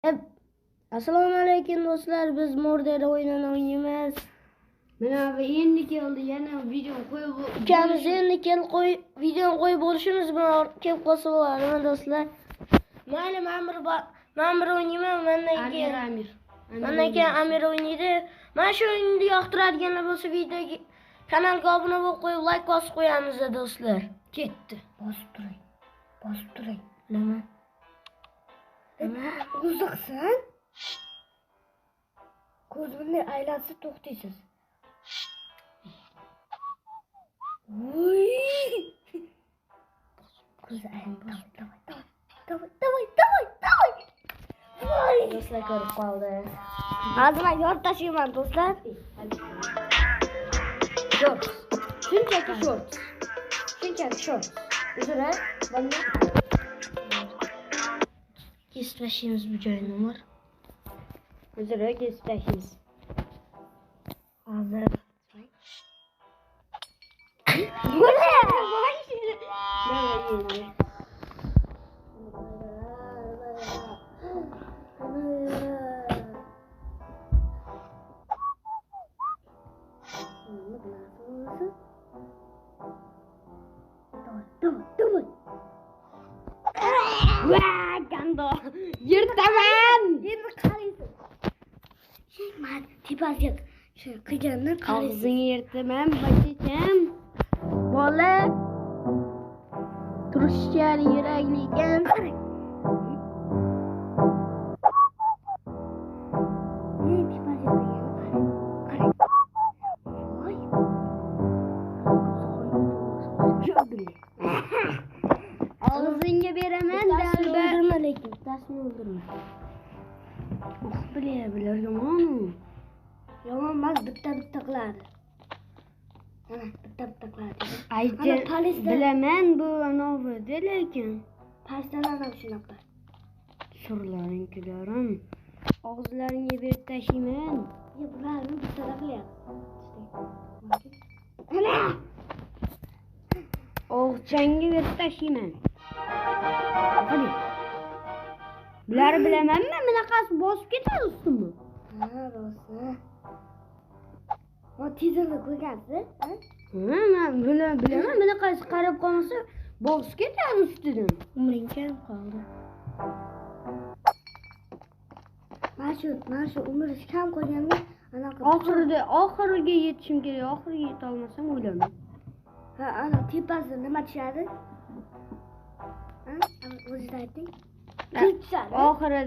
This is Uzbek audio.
Hep Assalomu alaykum do'stlar, biz Murder o'yinini o'ynaymiz. Mana bu endi keldi, yana video qo'yib Ukamiz endi video qo'yib bo'lishimiz bilan kelib qolsa bo'ladimi do'stlar? Mayli, men bir o'ynayman, mendan keyin Amir o'ynaydi. Mana shu o'yinni yoqtiradiganlar bo'lsa videoga kanalga obuna bo'lib qo'yib, like bosib qo'yamiz do'stlar. Ketdi. bosib turing. Nima? Uzoqsan? Ko'zni aylansa to'xtaysiz. Voy! Ko'zni aylansa. Davay. Voy! Do'stlar ko'rib qoldi. Hozir men yorib tashlayman do'stlar. Short. Shunchaki short. Uzra, banda. Kesib tashlaymiz bu joyni Umar. Uzra kesib tashlaymiz. Hozir. Bu ne? Давай. Vaa, gando. Yirtaman. Endi qaraysiz. Men tepasiga shu qilganni qaraysiz. Og'zingni yirtaman, bachacham. Bola turishgan yurakli ekan. Og'zingga beraman, dalba. O'ldirma lekin, tasni o'ldirma. Bilar yomon. Yomon emas, bitta qiladi. Mana bitta qiladi. Aytgan polisda bilaman bu novda lekin. Pastalar ham shunaqa. Surlaringkilarim. Og'izlaringga berib tashlayman. Bularni bitta qilyapti. Ana! Og'zingga berib tashlayman. Hadi. Bular bilamanmi? Bunaqasi bosib ketadi ustimni. Ha, rosa. O tizimni ko'rgansiz? Men bilaman, bunaqasi qarab qolsa bosib ketadi ustidan. Umring kam qoldi. Mana shu umri kam qolganda anaqa Oxiriga yetishim kerak. Oxiriga yeta olmasam o'laman. ha, ana tepasida nima tushadi? Ha? O'zingiz ayting. Tushadi. Oxirida